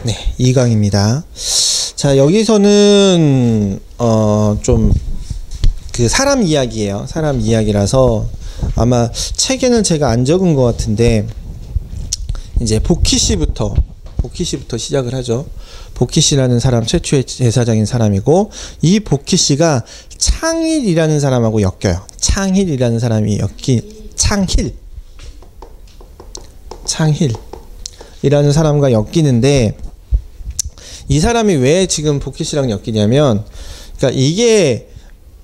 네, 2강입니다. 자, 여기서는 좀 그 사람 이야기예요. 사람 이야기라서 아마 책에는 제가 안 적은 것 같은데 이제 보키 씨부터 시작을 하죠. 보키 씨라는 사람 최초의 제사장인 사람이고, 이 보키 씨가 창힐이라는 사람하고 엮여요. 창힐이라는 사람이 창힐이라는 사람과 엮이는데, 이 사람이 왜 지금 보키 씨랑 엮이냐면, 그러니까 이게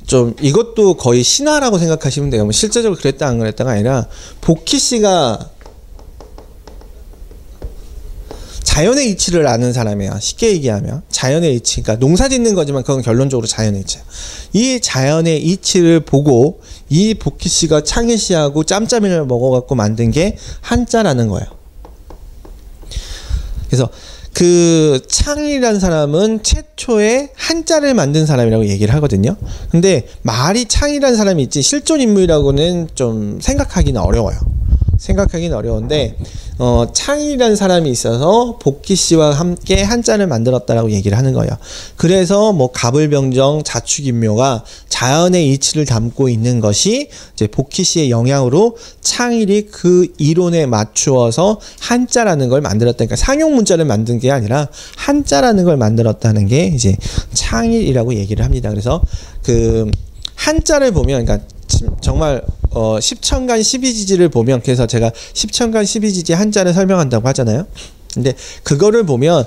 좀 이것도 거의 신화라고 생각하시면 돼요. 뭐 실제적으로 그랬다 안 그랬다가 아니라, 보키 씨가 자연의 이치를 아는 사람이에요. 쉽게 얘기하면 자연의 이치, 그러니까 농사 짓는 거지만 그건 결론적으로 자연의 이치예요. 이 자연의 이치를 보고 이 보키 씨가 창희 씨하고 짬짜면을 먹어갖고 만든 게 한자라는 거예요. 그래서 그 창희라는 사람은 최초의 한자를 만든 사람이라고 얘기를 하거든요. 근데 말이 창희라는 사람이 있지 실존 인물이라고는 좀 생각하기는 어려워요. 생각하기는 어려운데, 창희라는 사람이 있어서 보키 씨와 함께 한자를 만들었다라고 얘기를 하는 거예요. 그래서 뭐 가불병정, 자축인묘가 자연의 이치를 담고 있는 것이 이제 보키 씨의 영향으로 창일이 그 이론에 맞추어서 한자라는 걸 만들었다니까, 상용 문자를 만든 게 아니라 한자라는 걸 만들었다는 게 이제 창일이라고 얘기를 합니다. 그래서 그 한자를 보면, 그러니까 정말 십천간 십이지지를 보면, 그래서 제가 십천간 십이지지 한자를 설명한다고 하잖아요. 근데 그거를 보면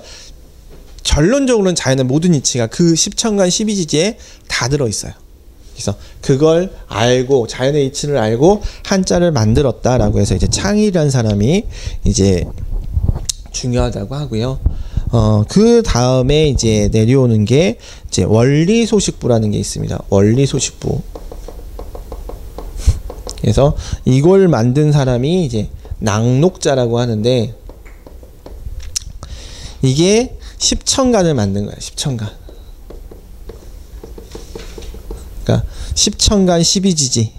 결론적으로는 자연의 모든 이치가 그 십천간 십이지지에 다 들어있어요. 그래서 그걸 알고, 자연의 이치를 알고 한자를 만들었다라고 해서 이제 창이라는 사람이 이제 중요하다고 하고요. 그 다음에 이제 내려오는 게 이제 원리소식부라는 게 있습니다. 원리소식부. 그래서 이걸 만든 사람이 이제 낙록자라고 하는데, 이게 십천간을 만든 거예요. 십천간. 그러니까 십천간 십이지지를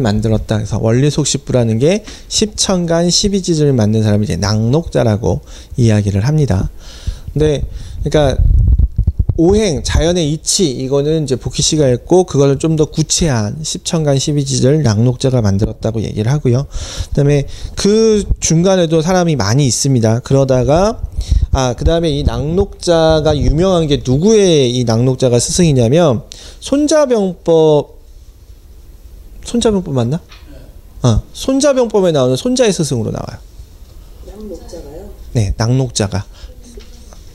만들었다. 그래서 원리속식부라는 게 십천간 십이지지를 만든 사람이 이제 낙록자라고 이야기를 합니다. 근데 그러니까 오행, 자연의 이치, 이거는 이제 보키 씨가 했고, 그거를 좀 더 구체한 십천간 십이지를 낙록자가 만들었다고 얘기를 하고요. 그다음에 그 중간에도 사람이 많이 있습니다. 그러다가 그 다음에 이 낙록자가 유명한 게 누구의 이 낙록자가 스승이냐면, 손자병법 맞나? 손자병법에 나오는 손자의 스승으로 나와요. 낙록자가요? 네, 낙록자가.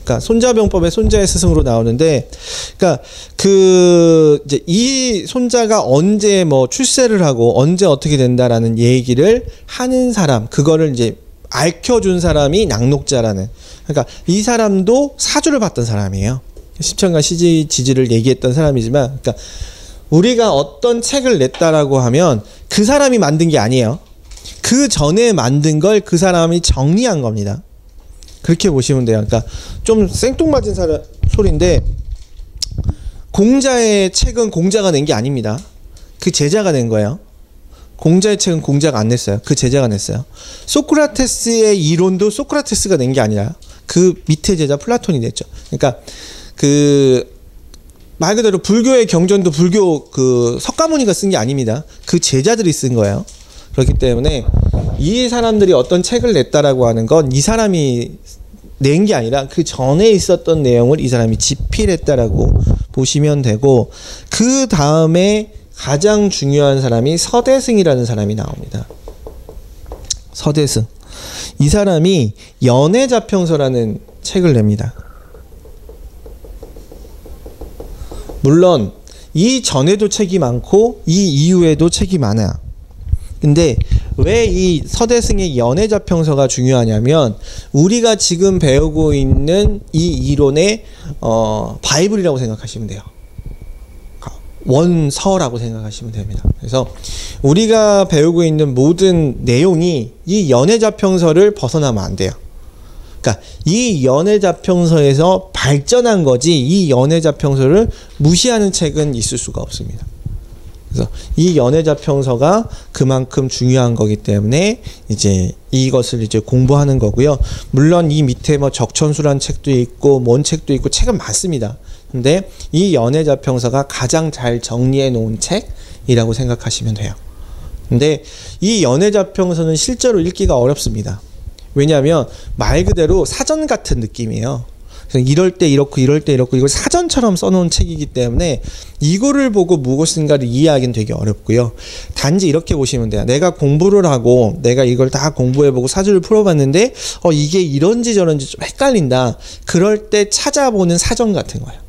그러니까 손자병법의 손자의 스승으로 나오는데, 그러니까 그 이제 이 손자가 언제 뭐 출세를 하고 언제 어떻게 된다라는 얘기를 하는 사람, 그거를 이제 알려준 사람이 낙록자라는, 그러니까 이 사람도 사주를 봤던 사람이에요. 십천간 십이지지를 얘기했던 사람이지만, 그러니까 우리가 어떤 책을 냈다라고 하면 그 사람이 만든 게 아니에요. 그 전에 만든 걸 그 사람이 정리한 겁니다. 그렇게 보시면 돼요. 그러니까 좀 생뚱맞은 소리인데, 공자의 책은 공자가 낸 게 아닙니다. 그 제자가 낸 거예요. 공자의 책은 공자가 안 냈어요. 그 제자가 냈어요. 소크라테스의 이론도 소크라테스가 낸 게 아니라 그 밑에 제자 플라톤이 냈죠. 그러니까 그 말 그대로 불교의 경전도 불교 그 석가모니가 쓴 게 아닙니다. 그 제자들이 쓴 거예요. 그렇기 때문에 이 사람들이 어떤 책을 냈다라고 하는 건 이 사람이 낸 게 아니라 그 전에 있었던 내용을 이 사람이 집필했다라고 보시면 되고, 그 다음에 가장 중요한 사람이 서대승이라는 사람이 나옵니다. 서대승. 이 사람이 연애자평서라는 책을 냅니다. 물론 이 전에도 책이 많고 이 이후에도 책이 많아요. 근데 왜 이 서대승의 연애자평서가 중요하냐면, 우리가 지금 배우고 있는 이 이론의 바이블이라고 생각하시면 돼요. 원서라고 생각하시면 됩니다. 그래서 우리가 배우고 있는 모든 내용이 이 연애자평서를 벗어나면 안 돼요. 그러니까 이 연애자평서에서 발전한 거지, 이 연애자평서를 무시하는 책은 있을 수가 없습니다. 그래서 이 연애자평서가 그만큼 중요한 거기 때문에 이제 이것을 이제 공부하는 거고요. 물론 이 밑에 뭐 적천수란 책도 있고 뭔 책도 있고 책은 많습니다. 근데 이 연애자평서가 가장 잘 정리해 놓은 책이라고 생각하시면 돼요. 근데 이 연애자평서는 실제로 읽기가 어렵습니다. 왜냐하면 말 그대로 사전 같은 느낌이에요. 이럴 때 이렇고 이럴 때 이렇고 이걸 사전처럼 써놓은 책이기 때문에 이거를 보고 무엇인가를 이해하기는 되게 어렵고요. 단지 이렇게 보시면 돼요. 내가 공부를 하고 내가 이걸 다 공부해보고 사주를 풀어봤는데 이게 이런지 저런지 좀 헷갈린다. 그럴 때 찾아보는 사전 같은 거예요.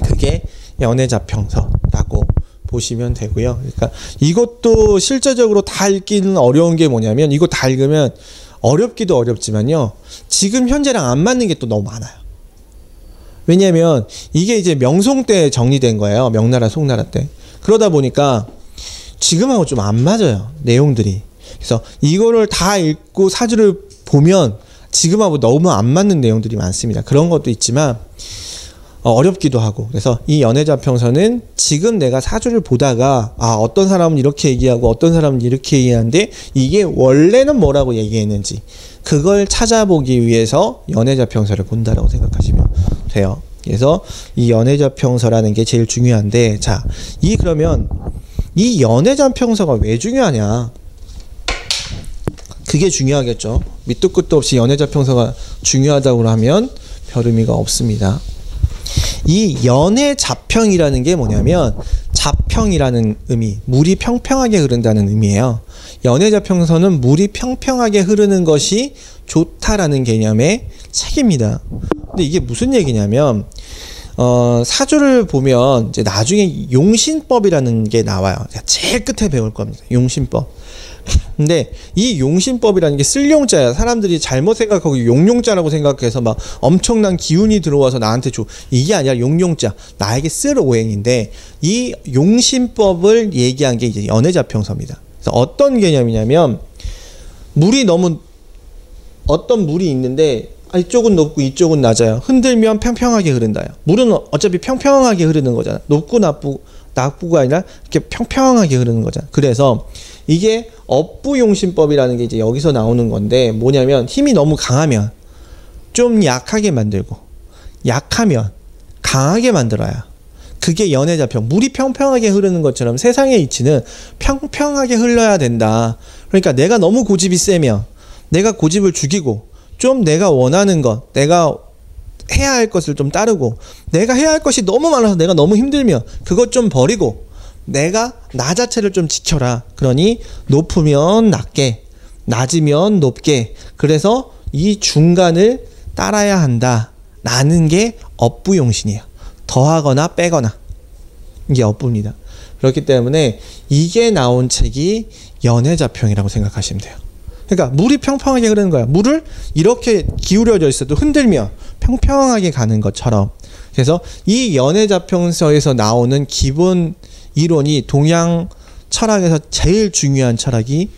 그게 연애자평서라고 보시면 되고요. 그러니까 이것도 실제적으로 다 읽기는 어려운 게 뭐냐면 이거 다 읽으면 어렵기도 어렵지만요. 지금 현재랑 안 맞는 게 또 너무 많아요. 왜냐면 이게 이제 명송 때 정리된 거예요. 명나라, 송나라 때. 그러다 보니까 지금하고 좀 안 맞아요. 내용들이. 그래서 이거를 다 읽고 사주를 보면 지금하고 너무 안 맞는 내용들이 많습니다. 그런 것도 있지만 어렵기도 하고. 그래서 이 연애자평서는 지금 내가 사주를 보다가 어떤 사람은 이렇게 얘기하고 어떤 사람은 이렇게 얘기하는데 이게 원래는 뭐라고 얘기했는지 그걸 찾아보기 위해서 연애자평서를 본다라고 생각하시면 돼요. 그래서 이 연애자평서라는 게 제일 중요한데, 자, 그러면 이 연애자평서가 왜 중요하냐? 그게 중요하겠죠. 밑도 끝도 없이 연애자평서가 중요하다고 하면 별 의미가 없습니다. 이 연애자평이라는 게 뭐냐면 자평이라는 의미, 물이 평평하게 흐른다는 의미예요. 연애자평서는 물이 평평하게 흐르는 것이 좋다라는 개념의 책입니다. 근데 이게 무슨 얘기냐면 사주를 보면 이제 나중에 용신법이라는 게 나와요. 제일 끝에 배울 겁니다. 용신법. 근데 이 용신법이라는 게 쓸용자야. 사람들이 잘못 생각하고 용용자라고 생각해서 막 엄청난 기운이 들어와서 나한테 줘. 이게 아니라 용용자. 나에게 쓸 오행인데 이 용신법을 얘기한 게 이제 연애자평서입니다. 그래서 어떤 개념이냐면 물이 너무 어떤 물이 있는데 이쪽은 높고 이쪽은 낮아요. 흔들면 평평하게 흐른다요. 물은 어차피 평평하게 흐르는 거잖아. 높고 나쁘가 아니라 이렇게 평평하게 흐르는 거잖아. 그래서 이게 업부용신법이라는 게 이제 여기서 나오는 건데 뭐냐면 힘이 너무 강하면 좀 약하게 만들고 약하면 강하게 만들어야 그게 연애자평. 물이 평평하게 흐르는 것처럼 세상의 이치는 평평하게 흘러야 된다. 그러니까 내가 너무 고집이 세면 내가 고집을 죽이고 좀 내가 원하는 것, 내가 해야 할 것을 좀 따르고 내가 해야 할 것이 너무 많아서 내가 너무 힘들면 그것 좀 버리고 내가 나 자체를 좀 지켜라. 그러니 높으면 낮게, 낮으면 높게. 그래서 이 중간을 따라야 한다. 라는 게 업부용신이에요. 더하거나 빼거나. 이게 업부입니다. 그렇기 때문에 이게 나온 책이 연애자평이라고 생각하시면 돼요. 그러니까 물이 평평하게 흐르는 거야. 물을 이렇게 기울여져 있어도 흔들면 평평하게 가는 것처럼. 그래서 이 연애자평서에서 나오는 기본 이론이 동양 철학에서 제일 중요한 철학이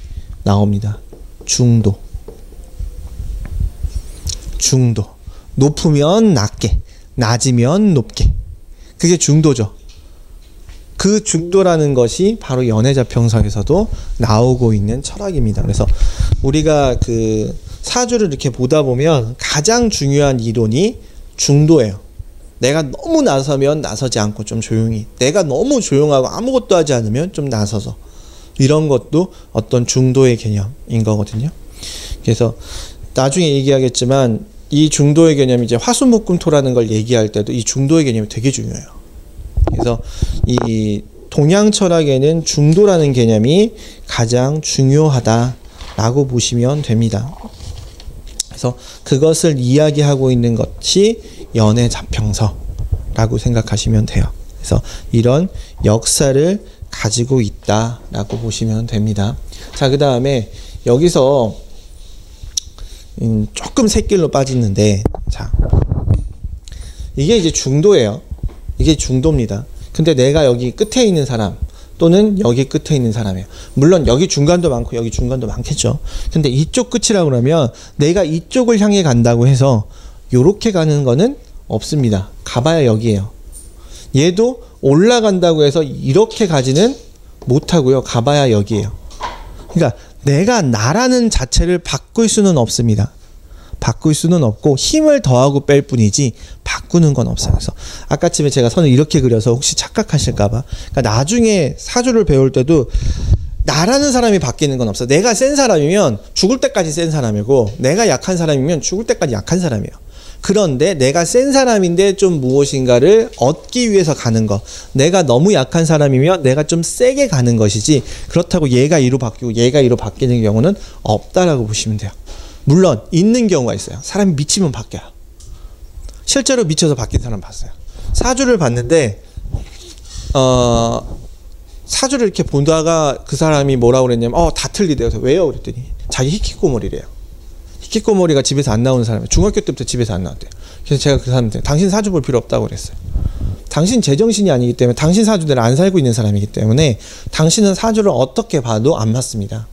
나옵니다. 중도. 중도. 높으면 낮게, 낮으면 높게. 그게 중도죠. 그 중도라는 것이 바로 연애자평서에서도 나오고 있는 철학입니다. 그래서 우리가 그 사주를 이렇게 보다 보면 가장 중요한 이론이 중도예요. 내가 너무 나서면 나서지 않고 좀 조용히, 내가 너무 조용하고 아무것도 하지 않으면 좀 나서서, 이런 것도 어떤 중도의 개념인 거거든요. 그래서 나중에 얘기하겠지만 이 중도의 개념이 이제 화수목금토라는 걸 얘기할 때도 이 중도의 개념이 되게 중요해요. 그래서 이 동양 철학에는 중도라는 개념이 가장 중요하다라고 보시면 됩니다. 그래서 그것을 이야기하고 있는 것이 연애자평서라고 생각하시면 돼요. 그래서 이런 역사를 가지고 있다라고 보시면 됩니다. 자, 그 다음에 여기서 조금 샛길로 빠지는데, 자, 이게 이제 중도예요. 이게 중도입니다. 근데 내가 여기 끝에 있는 사람 또는 여기 끝에 있는 사람이에요. 물론 여기 중간도 많고 여기 중간도 많겠죠. 근데 이쪽 끝이라고 그러면 내가 이쪽을 향해 간다고 해서 요렇게 가는 거는 없습니다. 가봐야 여기에요. 얘도 올라간다고 해서 이렇게 가지는 못하고요. 가봐야 여기에요. 그러니까 내가 나라는 자체를 바꿀 수는 없습니다. 바꿀 수는 없고 힘을 더하고 뺄 뿐이지 바꾸는 건 없어요. 그래서 아까쯤에 제가 선을 이렇게 그려서 혹시 착각하실까봐, 그러니까 나중에 사주를 배울 때도 나라는 사람이 바뀌는 건 없어. 내가 센 사람이면 죽을 때까지 센 사람이고, 내가 약한 사람이면 죽을 때까지 약한 사람이에요. 그런데 내가 센 사람인데 좀 무엇인가를 얻기 위해서 가는 거, 내가 너무 약한 사람이면 내가 좀 세게 가는 것이지, 그렇다고 얘가 이로 바뀌고 얘가 이로 바뀌는 경우는 없다라고 보시면 돼요. 물론 있는 경우가 있어요. 사람이 미치면 바뀌어요. 실제로 미쳐서 바뀐 사람 봤어요. 사주를 봤는데 사주를 이렇게 보다가 그 사람이 뭐라고 그랬냐면 다 틀리대요. 그래서 왜요? 그랬더니 자기 히키코모리래요. 히키코모리가 집에서 안 나오는 사람이에요. 중학교 때부터 집에서 안 나왔대요. 그래서 제가 그 사람한테 당신 사주 볼 필요 없다고 그랬어요. 당신 제정신이 아니기 때문에, 당신 사주대로 안 살고 있는 사람이기 때문에 당신은 사주를 어떻게 봐도 안 맞습니다.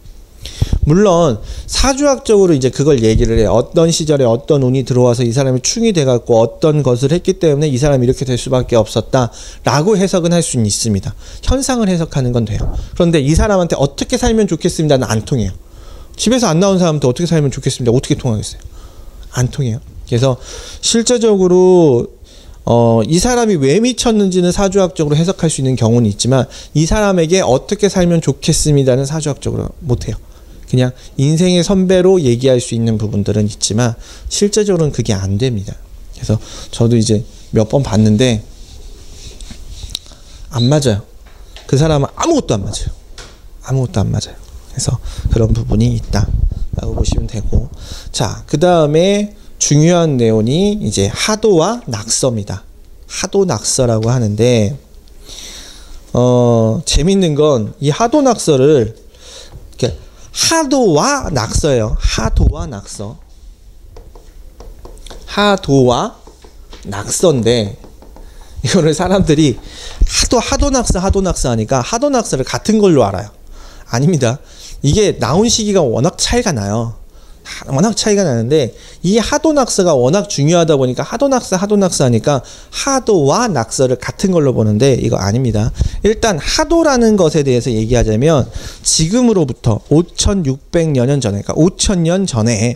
물론 사주학적으로 이제 그걸 얘기를 해요. 어떤 시절에 어떤 운이 들어와서 이 사람이 충이 돼갖고 어떤 것을 했기 때문에 이 사람이 이렇게 될 수밖에 없었다 라고 해석은 할 수는 있습니다. 현상을 해석하는 건 돼요. 그런데 이 사람한테 어떻게 살면 좋겠습니다는 안 통해요. 집에서 안 나온 사람한테 어떻게 살면 좋겠습니다 어떻게 통하겠어요? 안 통해요. 그래서 실제적으로 이 사람이 왜 미쳤는지는 사주학적으로 해석할 수 있는 경우는 있지만, 이 사람에게 어떻게 살면 좋겠습니다는 사주학적으로 못해요. 그냥 인생의 선배로 얘기할 수 있는 부분들은 있지만 실제적으로는 그게 안 됩니다. 그래서 저도 이제 몇 번 봤는데 안 맞아요. 그 사람은 아무것도 안 맞아요. 아무것도 안 맞아요. 그래서 그런 부분이 있다라고 보시면 되고, 자, 그 다음에 중요한 내용이 이제 하도와 낙서입니다. 하도 낙서라고 하는데 재밌는 건 이 하도 낙서를 이렇게 하도와 낙서예요. 하도와 낙서. 하도와 낙서인데 이거를 사람들이 하도 낙서 하니까 하도 낙서를 같은 걸로 알아요. 아닙니다. 이게 나온 시기가 워낙 차이가 나요. 워낙 차이가 나는데 이 하도 낙서가 워낙 중요하다 보니까 하도 낙서 하니까 하도와 낙서를 같은 걸로 보는데 이거 아닙니다. 일단 하도라는 것에 대해서 얘기하자면 지금으로부터 5600여 년 전에, 그러니까 5000년 전에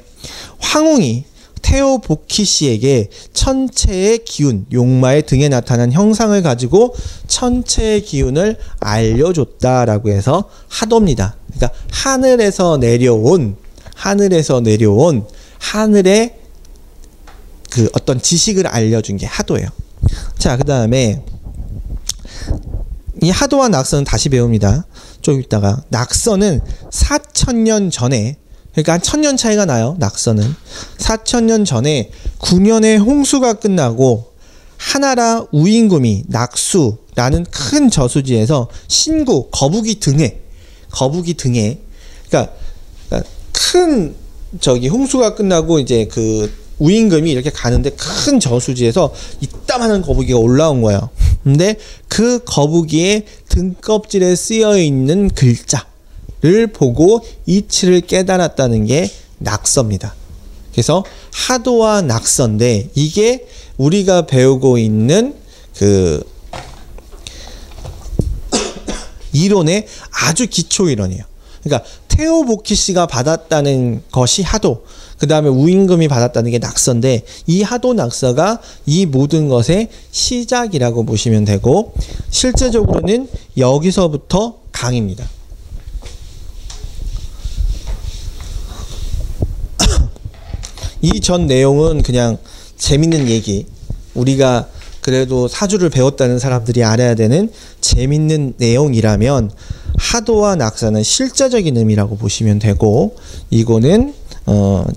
황웅이 테오보키시에게 천체의 기운, 용마의 등에 나타난 형상을 가지고 천체의 기운을 알려줬다라고 해서 하도입니다. 그러니까 하늘에서 내려온 하늘의 그 어떤 지식을 알려준 게 하도예요. 자, 그 다음에 이 하도와 낙서는 다시 배웁니다. 좀 이따가. 낙서는 4000년 전에, 그러니까 한 1000년 차이가 나요. 낙서는 4000년 전에 9년의 홍수가 끝나고 하나라 우임금이 낙수라는 큰 저수지에서 신구 거북이 등에 그러니까 큰 홍수가 끝나고 이제 그 우임금이 이렇게 가는데 큰 저수지에서 이따만한 거북이가 올라온 거예요. 근데 그 거북이의 등껍질에 쓰여 있는 글자를 보고 이치를 깨달았다는 게 낙서입니다. 그래서 하도와 낙서인데 이게 우리가 배우고 있는 그 이론의 아주 기초 이론이에요. 그러니까 테오보키시가 받았다는 것이 하도, 그 다음에 우임금이 받았다는 게 낙서인데 이 하도 낙서가 이 모든 것의 시작이라고 보시면 되고, 실제적으로는 여기서부터 강입니다. 이 전 내용은 그냥 재밌는 얘기, 우리가 그래도 사주를 배웠다는 사람들이 알아야 되는 재밌는 내용이라면 하도와 낙서는 실제적인 의미라고 보시면 되고, 이거는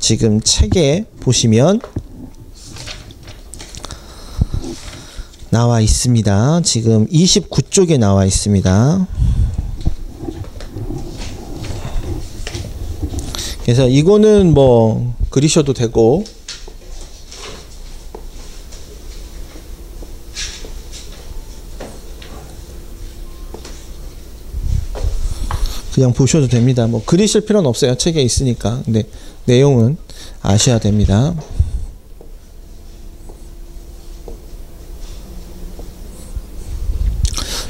지금 책에 보시면 나와 있습니다. 지금 29쪽에 나와 있습니다. 그래서 이거는 뭐 그리셔도 되고, 그냥 보셔도 됩니다. 뭐 그리실 필요는 없어요. 책에 있으니까. 근데 내용은 아셔야 됩니다.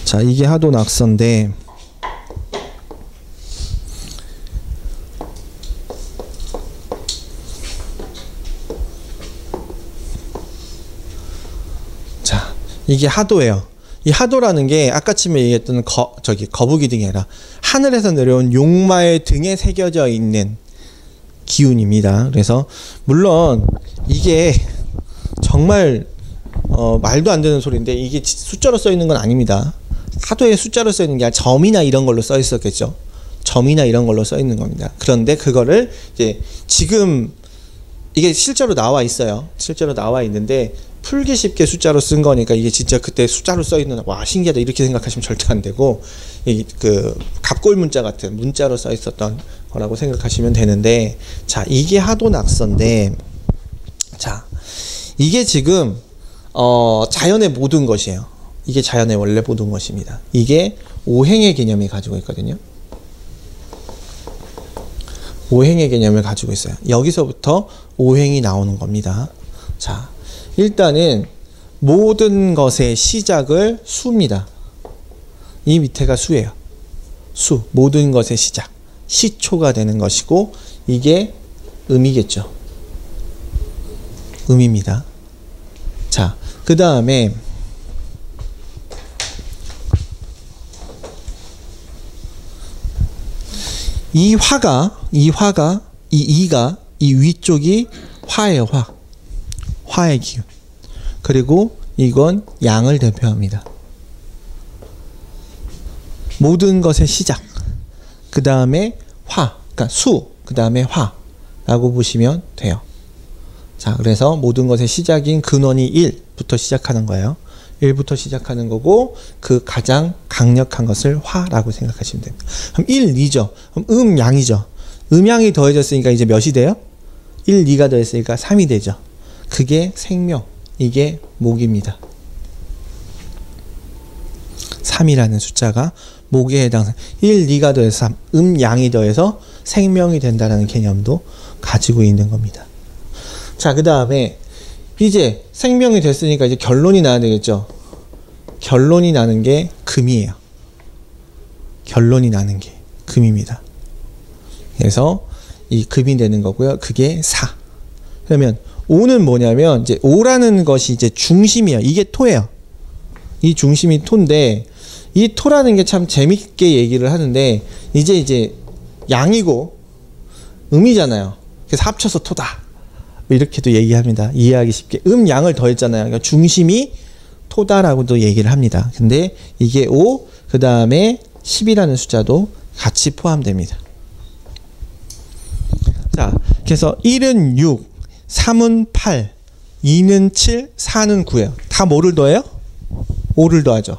자, 이게 하도 낙서인데 자, 이게 하도예요. 이 하도라는 게 아까쯤에 얘기했던 거북이 등이 아니라 하늘에서 내려온 용마의 등에 새겨져 있는 기운입니다. 그래서 물론 이게 정말 말도 안 되는 소리인데 이게 숫자로 써 있는 건 아닙니다. 하도에 숫자로 써 있는 게 아니라 점이나 이런 걸로 써 있었겠죠. 점이나 이런 걸로 써 있는 겁니다. 그런데 그거를 이제 지금 이게 실제로 나와 있어요. 실제로 나와 있는데 풀기 쉽게 숫자로 쓴 거니까 이게 진짜 그때 숫자로 써 있는 와 신기하다 이렇게 생각하시면 절대 안 되고 이 그 갑골 문자 같은 문자로 써 있었던 거라고 생각하시면 되는데 자 이게 하도 낙서인데 자 이게 지금 자연의 모든 것이에요. 이게 자연의 원래 모든 것입니다. 이게 오행의 개념이 가지고 있거든요. 오행의 개념을 가지고 있어요. 여기서부터 오행이 나오는 겁니다. 자, 일단은 모든 것의 시작을 수입니다. 이 밑에가 수예요. 수, 모든 것의 시작. 시초가 되는 것이고 이게 음이겠죠. 음입니다. 자, 그 다음에 이 위쪽이 화예요. 화의 기운. 그리고 이건 양을 대표합니다. 모든 것의 시작. 그 다음에 그러니까 수, 그 다음에 화라고 보시면 돼요. 자, 그래서 모든 것의 시작인 근원이 1부터 시작하는 거예요. 1부터 시작하는 거고 그 가장 강력한 것을 화라고 생각하시면 됩니다. 그럼 1, 2죠. 그럼 양이죠. 음양이 더해졌으니까 이제 몇이 돼요? 1, 2가 더했으니까 3이 되죠. 그게 생명, 이게 목입니다. 3이라는 숫자가 목에 해당해서 1, 2가 더해서 3, 양이 더해서 생명이 된다는 개념도 가지고 있는 겁니다. 자, 그 다음에 이제 생명이 됐으니까 이제 결론이 나야 되겠죠. 결론이 나는 게 금이에요. 결론이 나는 게 금입니다. 그래서 이 금이 되는 거고요. 그게 사. 그러면 오는 뭐냐면 이제 오라는 것이 이제 중심이에요. 이게 토예요. 이 중심이 토인데 이 토라는 게 참 재밌게 얘기를 하는데 이제 양이고 음이잖아요. 그래서 합쳐서 토다. 이렇게도 얘기합니다. 이해하기 쉽게. 양을 더했잖아요. 그러니까 중심이 토다라고도 얘기를 합니다. 근데 이게 5, 그 다음에 10이라는 숫자도 같이 포함됩니다. 자, 그래서 1은 6, 3은 8, 2는 7, 4는 9예요. 다 뭐를 더해요? 5를 더하죠.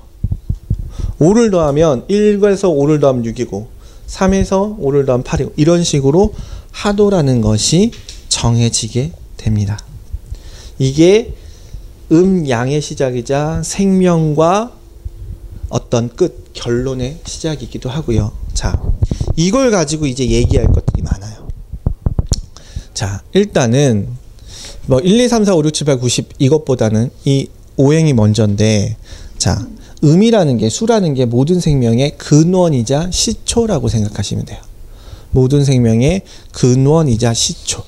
5를 더하면 1에서 5를 더하면 6이고 3에서 5를 더하면 8이고 이런 식으로 하도라는 것이 정해지게 됩니다. 이게 양의 시작이자 생명과 어떤 끝, 결론의 시작이기도 하고요. 자, 이걸 가지고 이제 얘기할 것들이 많아요. 자, 일단은 뭐 1, 2, 3, 4, 5, 6, 7, 8, 90 이것보다는 이 오행이 먼저인데 자, 음이라는 게 수라는 게 모든 생명의 근원이자 시초라고 생각하시면 돼요. 모든 생명의 근원이자 시초.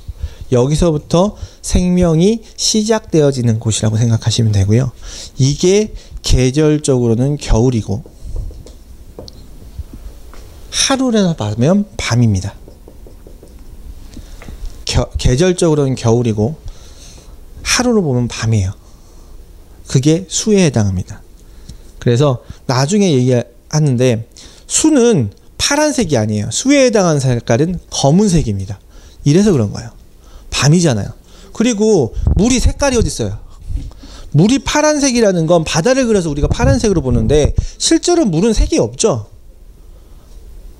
여기서부터 생명이 시작되어지는 곳이라고 생각하시면 되고요. 이게 계절적으로는 겨울이고 하루를 보면 밤입니다. 계절적으로는 겨울이고 하루로 보면 밤이에요. 그게 수에 해당합니다. 그래서 나중에 얘기하는데 수는 파란색이 아니에요. 수에 해당하는 색깔은 검은색입니다. 이래서 그런 거예요. 밤이잖아요. 그리고 물이 색깔이 어디 있어요? 물이 파란색이라는 건 바다를 그려서 우리가 파란색으로 보는데 실제로 물은 색이 없죠.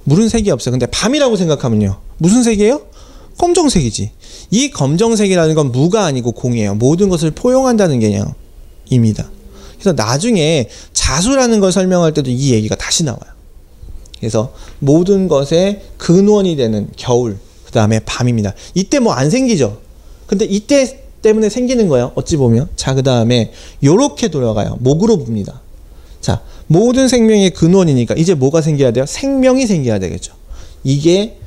물은 색이 없어요. 근데 밤이라고 생각하면요. 무슨 색이에요? 검정색이지. 이 검정색이라는 건 무가 아니고 공이에요. 모든 것을 포용한다는 개념입니다. 그래서 나중에 자수라는 걸 설명할 때도 이 얘기가 다시 나와요. 그래서 모든 것의 근원이 되는 겨울, 그 다음에 밤입니다. 이때 뭐 안 생기죠. 근데 이때 때문에 생기는 거예요. 어찌 보면. 자, 그 다음에 요렇게 돌아가요. 목으로 봅니다. 자, 모든 생명의 근원이니까 이제 뭐가 생겨야 돼요? 생명이 생겨야 되겠죠. 이게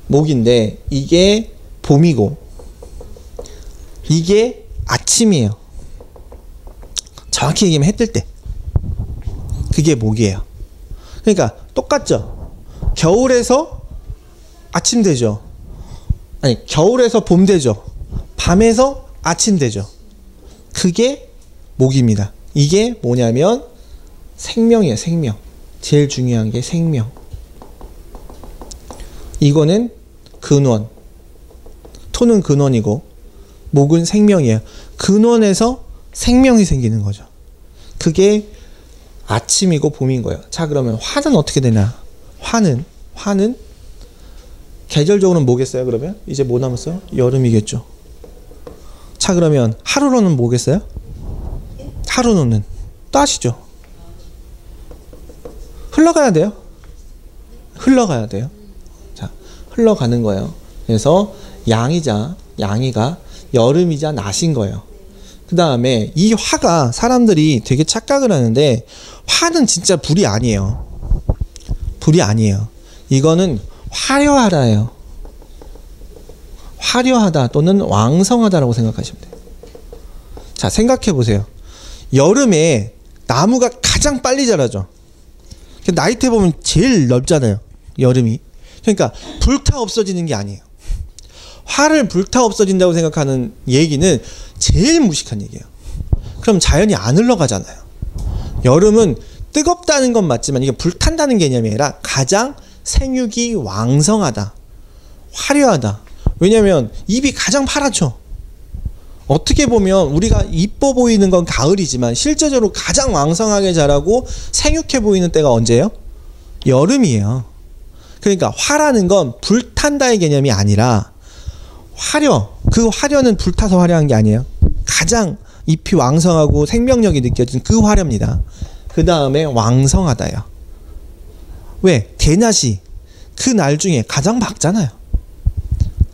목인데 이게 봄이고 이게 아침이에요. 정확히 얘기하면 해 뜰 때. 그게 목이에요. 그러니까 똑같죠. 겨울에서 아침 되죠. 아니, 겨울에서 봄 되죠. 밤에서 아침 되죠. 그게 목입니다. 이게 뭐냐면 생명이에요. 생명. 제일 중요한 게 생명. 이거는 근원. 토는 근원이고 목은 생명이에요. 근원에서 생명이 생기는 거죠. 그게 아침이고 봄인 거예요. 자, 그러면 화는 어떻게 되나? 화는 계절적으로는 뭐겠어요? 그러면 이제 뭐 남았어요? 여름이겠죠. 자, 그러면 하루로는 뭐겠어요? 하루는 또 아시죠? 흘러가야 돼요. 흘러가야 돼요. 자, 흘러가는 거예요. 그래서 양이가 여름이자 낮인 거예요. 그 다음에 이 화가 사람들이 되게 착각을 하는데 화는 진짜 불이 아니에요. 불이 아니에요. 이거는 화려하다예요. 화려하다 또는 왕성하다라고 생각하시면 돼요. 자, 생각해 보세요. 여름에 나무가 가장 빨리 자라죠. 나이트 보면 제일 넓잖아요. 여름이. 그러니까 불타 없어지는 게 아니에요. 화를 불타 없어진다고 생각하는 얘기는 제일 무식한 얘기예요. 그럼 자연이 안 흘러가잖아요. 여름은 뜨겁다는 건 맞지만 이게 불탄다는 개념이 아니라 가장 생육이 왕성하다. 화려하다. 왜냐면 잎이 가장 파랗죠. 어떻게 보면 우리가 이뻐 보이는 건 가을이지만 실제적으로 가장 왕성하게 자라고 생육해 보이는 때가 언제예요? 여름이에요. 그러니까 화라는 건 불탄다의 개념이 아니라 그 화려는 불타서 화려한 게 아니에요. 가장 잎이 왕성하고 생명력이 느껴지는 그 화려입니다. 그 다음에 왕성하다요. 왜? 대낮이 그 날 중에 가장 밝잖아요.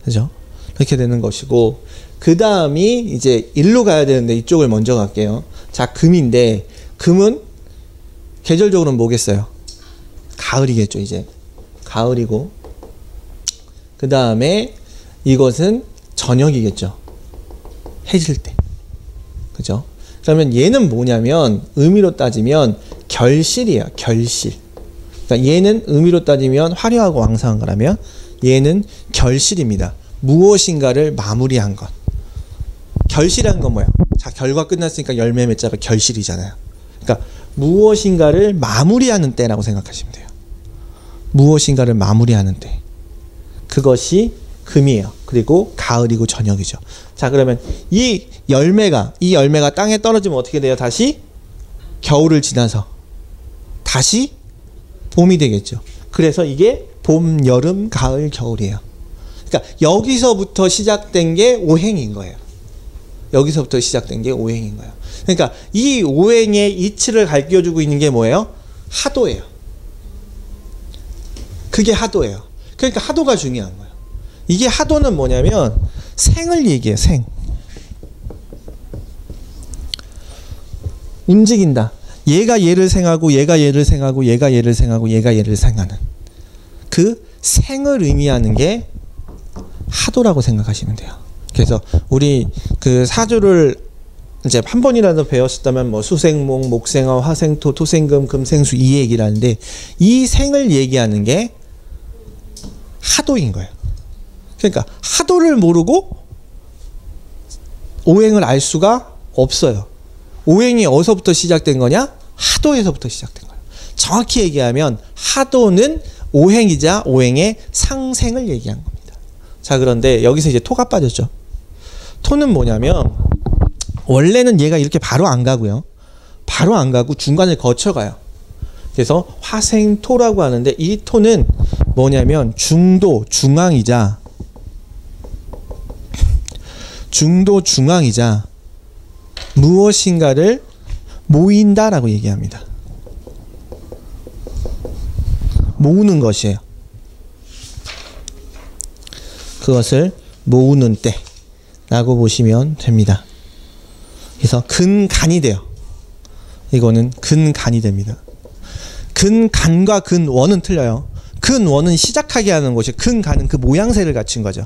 그죠? 이렇게 되는 것이고, 그 다음이 이제 일로 가야 되는데 이쪽을 먼저 갈게요. 자, 금인데 금은 계절적으로는 뭐겠어요? 가을이겠죠. 이제 가을이고, 그 다음에 이것은 저녁이겠죠. 해질 때. 그죠? 그러면 얘는 뭐냐면 의미로 따지면 결실이에요. 결실. 그러니까 얘는 의미로 따지면 화려하고 왕성한 거라면 얘는 결실입니다. 무엇인가를 마무리한 것. 결실한 건 뭐야? 자, 결과 끝났으니까 열매 맺자가 결실이잖아요. 그러니까 무엇인가를 마무리하는 때라고 생각하시면 돼요. 무엇인가를 마무리하는 때. 그것이 금이에요. 그리고 가을이고 저녁이죠. 자, 그러면 이 열매가 땅에 떨어지면 어떻게 돼요? 다시 겨울을 지나서 다시 봄이 되겠죠. 그래서 이게 봄, 여름, 가을, 겨울이에요. 그러니까 여기서부터 시작된 게 오행인 거예요. 여기서부터 시작된 게 오행인 거예요. 그러니까 이 오행의 이치를 가르쳐주고 있는 게 뭐예요? 하도예요. 그게 하도예요. 그러니까 하도가 중요한 거예요. 이게 하도는 뭐냐면 생을 얘기해요. 생. 움직인다. 얘가 얘를 생하고 얘가 얘를 생하고 얘가 얘를 생하고 얘가 얘를 생하는 그 생을 의미하는 게 하도라고 생각하시면 돼요. 그래서 우리 그 사주를 이제 한 번이라도 배웠었다면 뭐 수생목, 목생화, 화생토, 토생금, 금생수 이 얘기를 하는데 이 생을 얘기하는 게 하도인 거예요. 그러니까 하도를 모르고 오행을 알 수가 없어요. 오행이 어디서부터 시작된 거냐? 하도에서부터 시작된 거예요. 정확히 얘기하면 하도는 오행이자 오행의 상생을 얘기한 겁니다. 자, 그런데 여기서 이제 토가 빠졌죠. 토는 뭐냐면 원래는 얘가 이렇게 바로 안 가고요. 바로 안 가고 중간을 거쳐가요. 그래서 화생토라고 하는데 이 토는 뭐냐면 중도, 중앙이자 무엇인가를 모인다라고 얘기합니다. 모으는 것이에요. 그것을 모으는 때라고 보시면 됩니다. 그래서 근간이 돼요. 이거는 근간이 됩니다. 근간과 근원은 틀려요. 근원은 시작하게 하는 곳이, 근간은 그 모양새를 갖춘 거죠.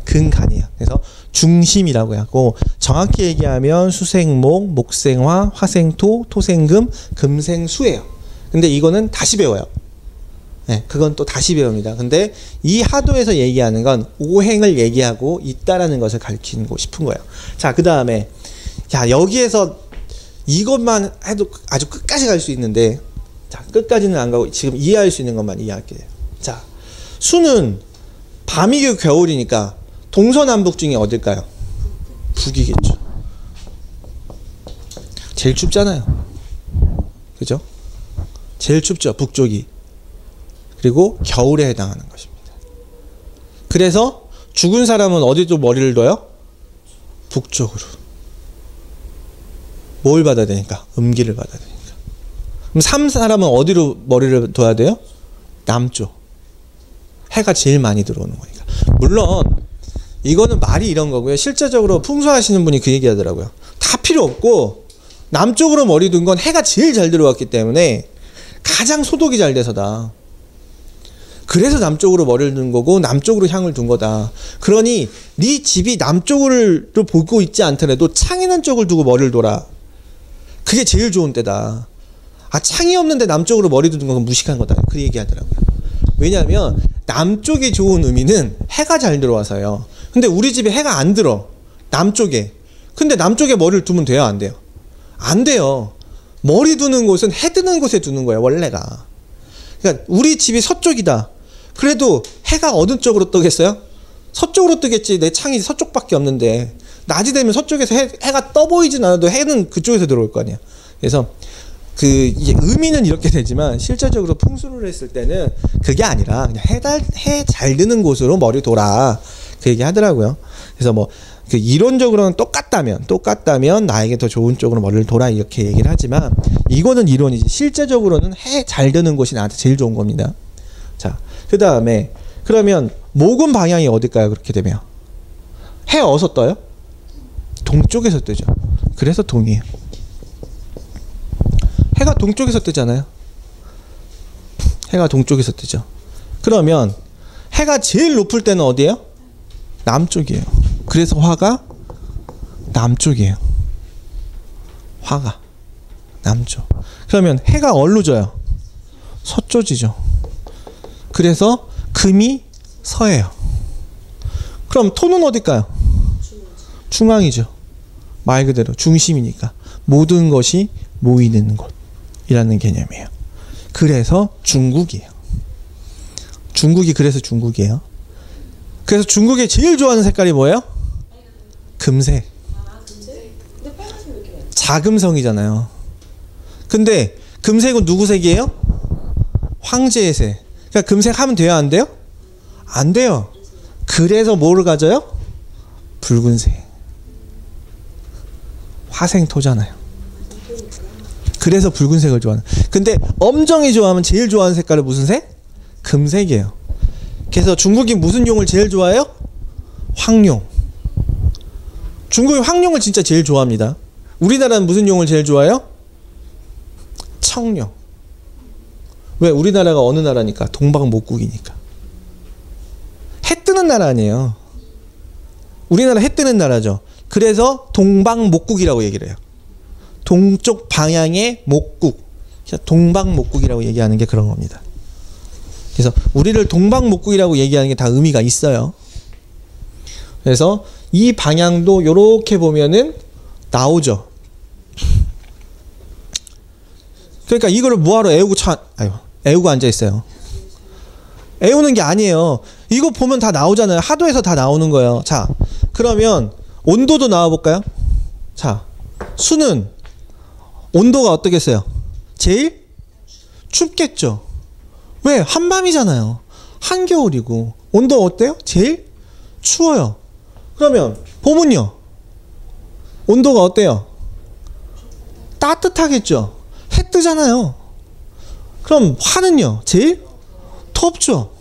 근간이에요. 그래서 중심이라고 하고, 정확히 얘기하면 수생목, 목생화, 화생토, 토생금, 금생수예요. 근데 이거는 다시 배워요. 네, 그건 또 다시 배웁니다. 근데 이 하도에서 얘기하는 건 오행을 얘기하고 있다라는 것을 가르치고 싶은 거예요. 자, 그 다음에 자, 여기에서 이것만 해도 아주 끝까지 갈 수 있는데, 자, 끝까지는 안 가고 지금 이해할 수 있는 것만 이해할게요. 자, 수는 밤이고 겨울이니까 동서남북 중에 어딜까요? 북이겠죠. 제일 춥잖아요. 그죠? 제일 춥죠, 북쪽이. 그리고 겨울에 해당하는 것입니다. 그래서 죽은 사람은 어디로 머리를 둬요? 북쪽으로. 뭘 받아야 되니까? 음기를 받아야 되니까. 그럼 산 사람은 어디로 머리를 둬야 돼요? 남쪽. 해가 제일 많이 들어오는 거니까. 물론 이거는 말이 이런 거고요. 실제적으로 풍수하시는 분이 그 얘기 하더라고요. 다 필요 없고 남쪽으로 머리 둔 건 해가 제일 잘 들어왔기 때문에 가장 소독이 잘 돼서다. 그래서 남쪽으로 머리를 둔 거고 남쪽으로 향을 둔 거다. 그러니 네 집이 남쪽을 보고 있지 않더라도 창이는 쪽을 두고 머리를 둬라. 그게 제일 좋은 때다. 아, 창이 없는데 남쪽으로 머리 두는 건 무식한 거다. 그 얘기 하더라고요. 왜냐하면 남쪽이 좋은 의미는 해가 잘 들어와서요. 근데 우리 집에 해가 안 들어. 남쪽에. 근데 남쪽에 머리를 두면 돼요, 안 돼요? 안 돼요. 머리 두는 곳은 해 뜨는 곳에 두는 거예요, 원래가. 그러니까 우리 집이 서쪽이다. 그래도 해가 어느 쪽으로 뜨겠어요? 서쪽으로 뜨겠지. 내 창이 서쪽밖에 없는데. 낮이 되면 서쪽에서 해가 떠 보이진 않아도 해는 그쪽에서 들어올 거 아니야. 그래서 이게 의미는 이렇게 되지만 실질적으로 풍수를 했을 때는 그게 아니라 그냥 해 잘 드는 곳으로 머리 돌아. 그 얘기 하더라고요. 그래서 뭐 그 이론적으로는 똑같다면 나에게 더 좋은 쪽으로 머리를 돌아 이렇게 얘기를 하지만 이거는 이론이지 실제적으로는 해 잘 드는 곳이 나한테 제일 좋은 겁니다. 자, 그 다음에 그러면 목은 방향이 어딜까요? 그렇게 되면 해 어디서 떠요? 동쪽에서 뜨죠. 그래서 동이에요. 해가 동쪽에서 뜨잖아요. 해가 동쪽에서 뜨죠. 그러면 해가 제일 높을 때는 어디예요? 남쪽이에요. 그래서 화가 남쪽이에요. 화가 남쪽. 그러면 해가 어디로 져요? 서쪽이죠. 그래서 금이 서해요. 그럼 토는 어딜까요? 중앙이죠. 말 그대로 중심이니까 모든 것이 모이는 곳이라는 개념이에요. 그래서 중국이에요. 중국이 그래서 중국이에요. 그래서 중국이 제일 좋아하는 색깔이 뭐예요? 금색. 자금성이잖아요. 근데 금색은 누구 색이에요? 황제의 색. 그러니까 금색 하면 돼요, 안 돼요? 안 돼요. 그래서 뭐를 가져요? 붉은색. 화생토잖아요. 그래서 붉은색을 좋아하는. 근데 엄정이 좋아하면 제일 좋아하는 색깔은 무슨 색? 금색이에요. 그래서 중국이 무슨 용을 제일 좋아해요? 황용. 중국이 황용을 진짜 제일 좋아합니다. 우리나라는 무슨 용을 제일 좋아해요? 청용. 왜? 우리나라가 어느 나라니까? 동방목국이니까. 해 뜨는 나라 아니에요. 우리나라 해 뜨는 나라죠. 그래서 동방목국이라고 얘기를 해요. 동쪽 방향의 목국. 동방목국이라고 얘기하는 게 그런 겁니다. 그래서 우리를 동방목국이라고 얘기하는 게 다 의미가 있어요. 그래서 이 방향도 이렇게 보면은 나오죠. 그러니까 이거를 뭐하러 애우고 앉아 있어요. 애우는 게 아니에요. 이거 보면 다 나오잖아요. 하도에서 다 나오는 거예요. 자, 그러면 온도도 나와 볼까요? 자, 수는 온도가 어떻겠어요? 제일 춥겠죠. 왜? 한밤이잖아요. 한겨울이고. 온도가 어때요? 제일 추워요. 그러면 봄은요? 온도가 어때요? 따뜻하겠죠. 해 뜨잖아요. 그럼 화는요? 제일 덥죠.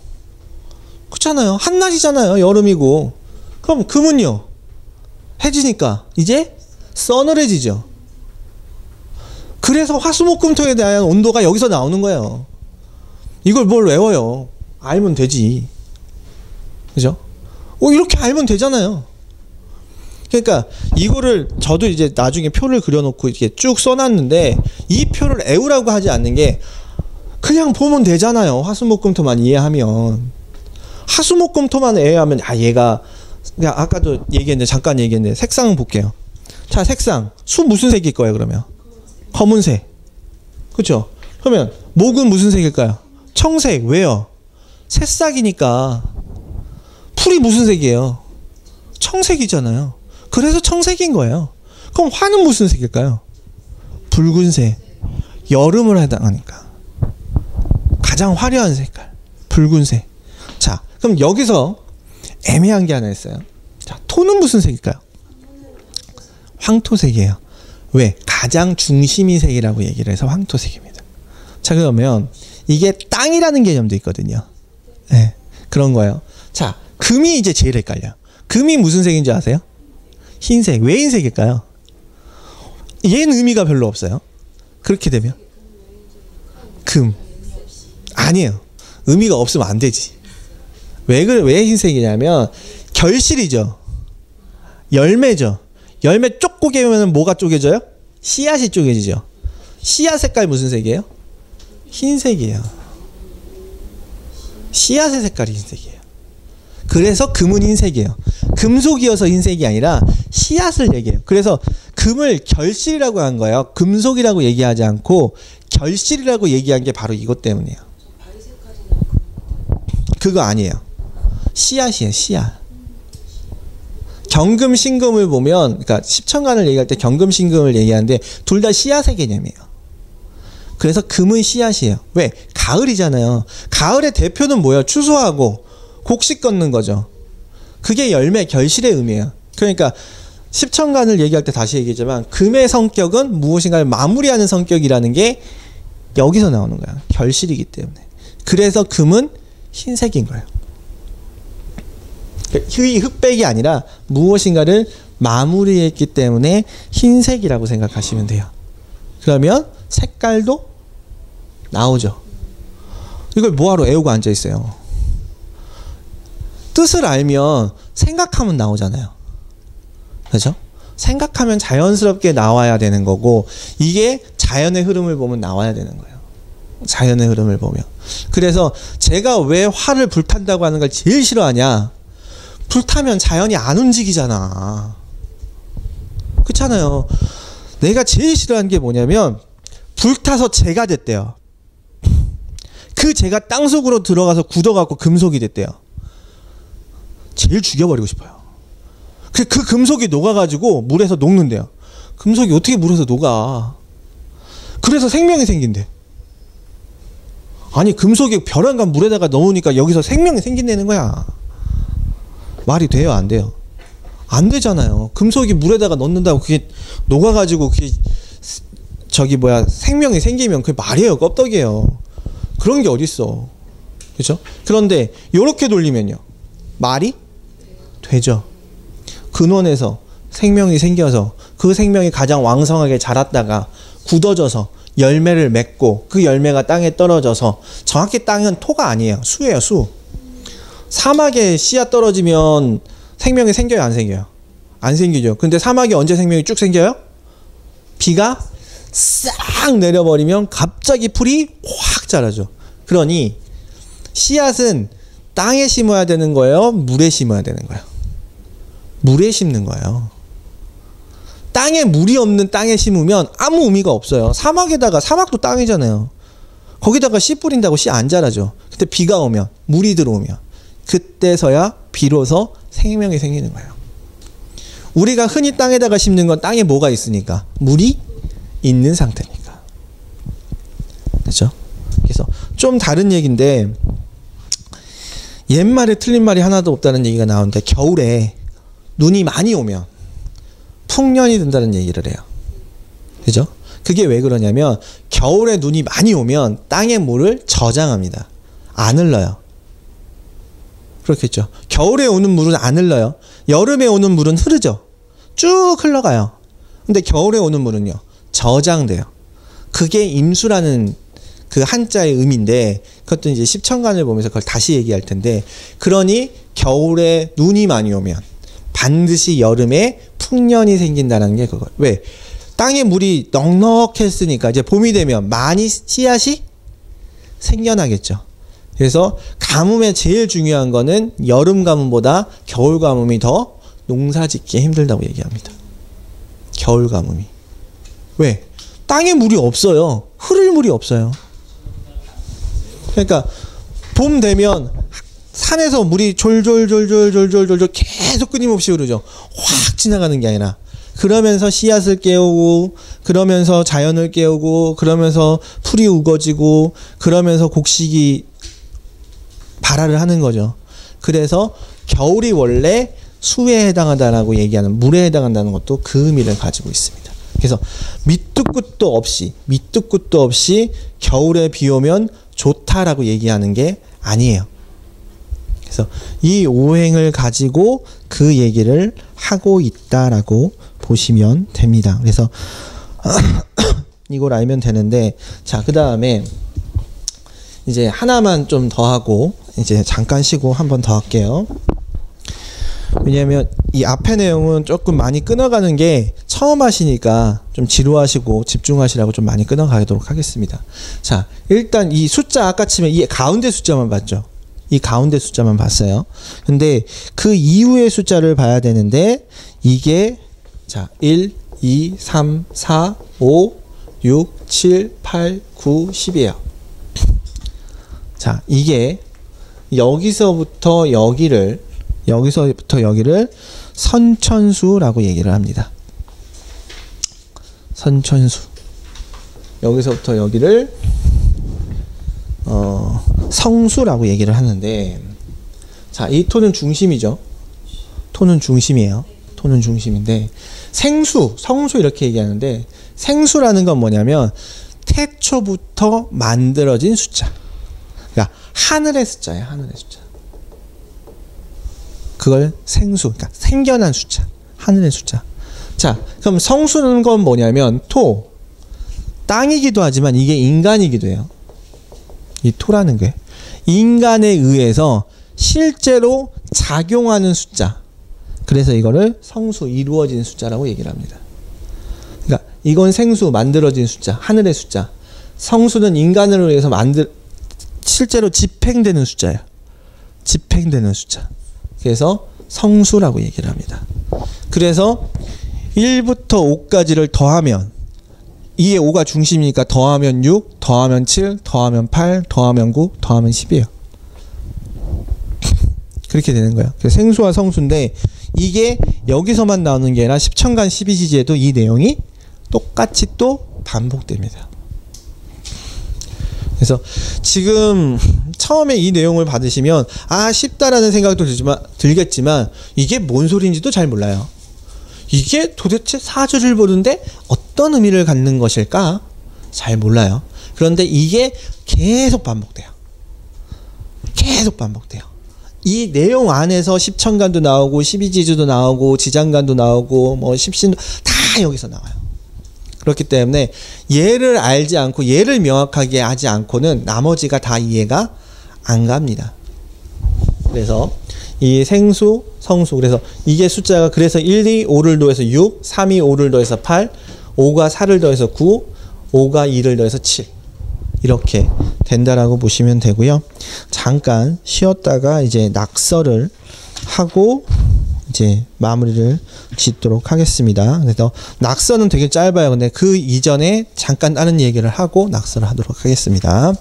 그렇잖아요. 한낮이잖아요. 여름이고. 그럼 금은요? 해지니까 이제 서늘해지죠. 그래서 화수목금토에 대한 온도가 여기서 나오는 거예요. 이걸 뭘 외워요. 알면 되지. 그죠? 이렇게 알면 되잖아요. 그러니까 이거를 저도 이제 나중에 표를 그려놓고 이렇게 쭉 써놨는데, 이 표를 외우라고 하지 않는 게 그냥 보면 되잖아요. 화수목금토만 이해하면. 화수목금토만 이해하면 얘가 그냥 아까도 얘기했는데, 잠깐 얘기했는데, 색상은 볼게요. 자, 색상 수 무슨 색일 거예요? 그러면 검은색. 그렇죠? 그러면 목은 무슨 색일까요? 청색. 왜요? 새싹이니까. 풀이 무슨 색이에요? 청색이잖아요. 그래서 청색인 거예요. 그럼 화는 무슨 색일까요? 붉은색. 여름을 해당하니까 가장 화려한 색깔 붉은색. 자, 그럼 여기서 애매한 게 하나 있어요. 자, 토는 무슨 색일까요? 황토색이에요. 왜? 가장 중심이 색이라고 얘기를 해서 황토색입니다. 자, 그러면 이게 땅이라는 개념도 있거든요. 네, 그런 거예요. 자, 금이 이제 제일 헷갈려요. 금이 무슨 색인지 아세요? 흰색. 왜 흰색일까요? 얘는 의미가 별로 없어요. 그렇게 되면 금 아니에요. 의미가 없으면 안 되지. 왜 흰색이냐면 결실이죠. 열매죠. 열매 쪼고 깨면 뭐가 쪼개져요? 씨앗이 쪼개지죠. 씨앗 색깔이 무슨 색이에요? 흰색이에요. 씨앗의 색깔이 흰색이에요. 그래서 금은 흰색이에요. 금속이어서 흰색이 아니라 씨앗을 얘기해요. 그래서 금을 결실이라고 한 거예요. 금속이라고 얘기하지 않고 결실이라고 얘기한 게 바로 이것 때문이에요. 그거 아니에요. 씨앗이에요. 씨앗. 경금, 신금을 보면, 그러니까 십천간을 얘기할 때 경금, 신금을 얘기하는데 둘 다 씨앗의 개념이에요. 그래서 금은 씨앗이에요. 왜? 가을이잖아요. 가을의 대표는 뭐예요? 추수하고 곡식 걷는 거죠. 그게 열매, 결실의 의미예요. 그러니까 십천간을 얘기할 때 다시 얘기했지만 금의 성격은 무엇인가를 마무리하는 성격이라는 게 여기서 나오는 거야. 결실이기 때문에. 그래서 금은 흰색인 거예요. 흑백이 아니라 무엇인가를 마무리했기 때문에 흰색이라고 생각하시면 돼요. 그러면 색깔도 나오죠. 이걸 뭐하러 외우고 앉아있어요? 뜻을 알면 생각하면 나오잖아요. 그렇죠? 생각하면 자연스럽게 나와야 되는 거고, 이게 자연의 흐름을 보면 나와야 되는 거예요. 자연의 흐름을 보면. 그래서 제가 왜 화를 불탄다고 하는 걸 제일 싫어하냐? 불타면 자연이 안 움직이잖아. 그렇잖아요. 내가 제일 싫어하는 게 뭐냐면 불타서 재가 됐대요. 그 재가 땅속으로 들어가서 굳어갖고 금속이 됐대요. 제일 죽여버리고 싶어요. 그 금속이 녹아가지고 물에서 녹는데요. 금속이 어떻게 물에서 녹아? 그래서 생명이 생긴대. 아니, 금속이 벼랑간 물에다가 넣으니까 여기서 생명이 생긴다는 거야. 말이 돼요? 안 돼요? 안 되잖아요. 금속이 물에다가 넣는다고 그게 녹아가지고 그게 생명이 생기면 그게 말이에요? 껍데기예요. 그런 게 어딨어. 그렇죠? 그런데 요렇게 돌리면요, 말이 되죠. 근원에서 생명이 생겨서 그 생명이 가장 왕성하게 자랐다가 굳어져서 열매를 맺고 그 열매가 땅에 떨어져서, 정확히 땅은 토가 아니에요. 수예요. 수. 사막에 씨앗 떨어지면 생명이 생겨요? 안 생겨요? 안 생기죠. 근데 사막에 언제 생명이 쭉 생겨요? 비가 싹 내려버리면 갑자기 풀이 확 자라죠. 그러니 씨앗은 땅에 심어야 되는 거예요? 물에 심어야 되는 거예요? 물에 심는 거예요. 땅에 물이 없는 땅에 심으면 아무 의미가 없어요. 사막도 땅이잖아요. 거기다가 씨 뿌린다고 씨 안 자라죠. 근데 비가 오면, 물이 들어오면 그때서야 비로소 생명이 생기는 거예요. 우리가 흔히 땅에다가 심는 건 땅에 뭐가 있으니까? 물이 있는 상태니까. 그렇죠? 그래서 좀 다른 얘기인데, 옛말에 틀린 말이 하나도 없다는 얘기가 나오는데, 겨울에 눈이 많이 오면 풍년이 든다는 얘기를 해요. 그죠? 그게 왜 그러냐면 겨울에 눈이 많이 오면 땅의 물을 저장합니다. 안 흘러요. 그렇겠죠. 겨울에 오는 물은 안 흘러요. 여름에 오는 물은 흐르죠. 쭉 흘러가요. 근데 겨울에 오는 물은요, 저장돼요. 그게 임수라는 그 한자의 의미인데 그것도 이제 십천간을 보면서 그걸 다시 얘기할 텐데 그러니 겨울에 눈이 많이 오면 반드시 여름에 풍년이 생긴다는 게 그거. 왜? 땅에 물이 넉넉했으니까 이제 봄이 되면 많이 씨앗이 생겨나겠죠. 그래서 가뭄에 제일 중요한 거는 여름 가뭄보다 겨울 가뭄이 더 농사 짓기 힘들다고 얘기합니다. 겨울 가뭄이. 왜? 땅에 물이 없어요. 흐를 물이 없어요. 그러니까 봄 되면 산에서 물이 졸졸졸졸졸졸졸 계속 끊임없이 흐르죠. 확 지나가는 게 아니라 그러면서 씨앗을 깨우고 그러면서 자연을 깨우고 그러면서 풀이 우거지고 그러면서 곡식이 발화를 하는 거죠. 그래서 겨울이 원래 수에 해당한다라고 얘기하는 물에 해당한다는 것도 그 의미를 가지고 있습니다. 그래서 밑도 끝도 없이 겨울에 비 오면 좋다라고 얘기하는 게 아니에요. 그래서 이 오행을 가지고 그 얘기를 하고 있다라고 보시면 됩니다. 그래서 이걸 알면 되는데 자, 그 다음에 이제 하나만 좀 더 하고 이제 잠깐 쉬고 한 번 더 할게요. 왜냐하면 이 앞의 내용은 조금 많이 끊어가는 게 처음 하시니까 좀 지루하시고 집중하시라고 좀 많이 끊어가도록 하겠습니다. 자, 일단 이 숫자 아까 치면 이 가운데 숫자만 봤죠. 이 가운데 숫자만 봤어요. 근데 그 이후의 숫자를 봐야 되는데 이게 자 1, 2, 3, 4, 5, 6, 7, 8, 9, 10이에요. 자, 이게 여기서부터 여기를 선천수라고 얘기를 합니다. 선천수. 여기서부터 여기를 성수라고 얘기를 하는데 자, 이 토는 중심이죠. 토는 중심이에요. 토는 중심인데 생수, 성수 이렇게 얘기하는데 생수라는 건 뭐냐면 태초부터 만들어진 숫자. 그러니까 하늘의 숫자예요. 하늘의 숫자. 그걸 생수, 그러니까 생겨난 숫자, 하늘의 숫자. 자, 그럼 성수는 건 뭐냐면 토, 땅이기도 하지만 이게 인간이기도 해요. 이 토라는 게 인간에 의해서 실제로 작용하는 숫자. 그래서 이거를 성수, 이루어진 숫자라고 얘기를 합니다. 그러니까 이건 생수, 만들어진 숫자, 하늘의 숫자. 성수는 인간을 의해서 실제로 집행되는 숫자예요. 집행되는 숫자. 그래서 성수라고 얘기를 합니다. 그래서 1부터 5까지를 더하면 이게 5가 중심이니까 더하면 6, 더하면 7, 더하면 8, 더하면 9, 더하면 10이에요. 그렇게 되는 거예요. 그래서 생수와 성수인데 이게 여기서만 나오는 게 아니라 십천간 12지지에도 이 내용이 똑같이 또 반복됩니다. 그래서 지금 처음에 이 내용을 받으시면 아 쉽다라는 생각도 들겠지만 이게 뭔 소리인지도 잘 몰라요. 이게 도대체 사주를 보는데 어떤 의미를 갖는 것일까? 잘 몰라요. 그런데 이게 계속 반복돼요. 계속 반복돼요. 이 내용 안에서 십천간도 나오고 십이지주도 나오고 지장간도 나오고 뭐 십신도 다 여기서 나와요. 그렇기 때문에 얘를 알지 않고 얘를 명확하게 하지 않고는 나머지가 다 이해가 안 갑니다. 그래서 이 생수, 성수, 그래서 이게 숫자가 그래서 1, 2, 5를 더해서 6, 3, 2, 5를 더해서 8, 5가 4를 더해서 9, 5가 2를 더해서 7 이렇게 된다라고 보시면 되고요. 잠깐 쉬었다가 이제 낙서를 하고 이제 마무리를 짓도록 하겠습니다. 그래서 낙서는 되게 짧아요. 근데 그 이전에 잠깐 다른 얘기를 하고 낙서를 하도록 하겠습니다.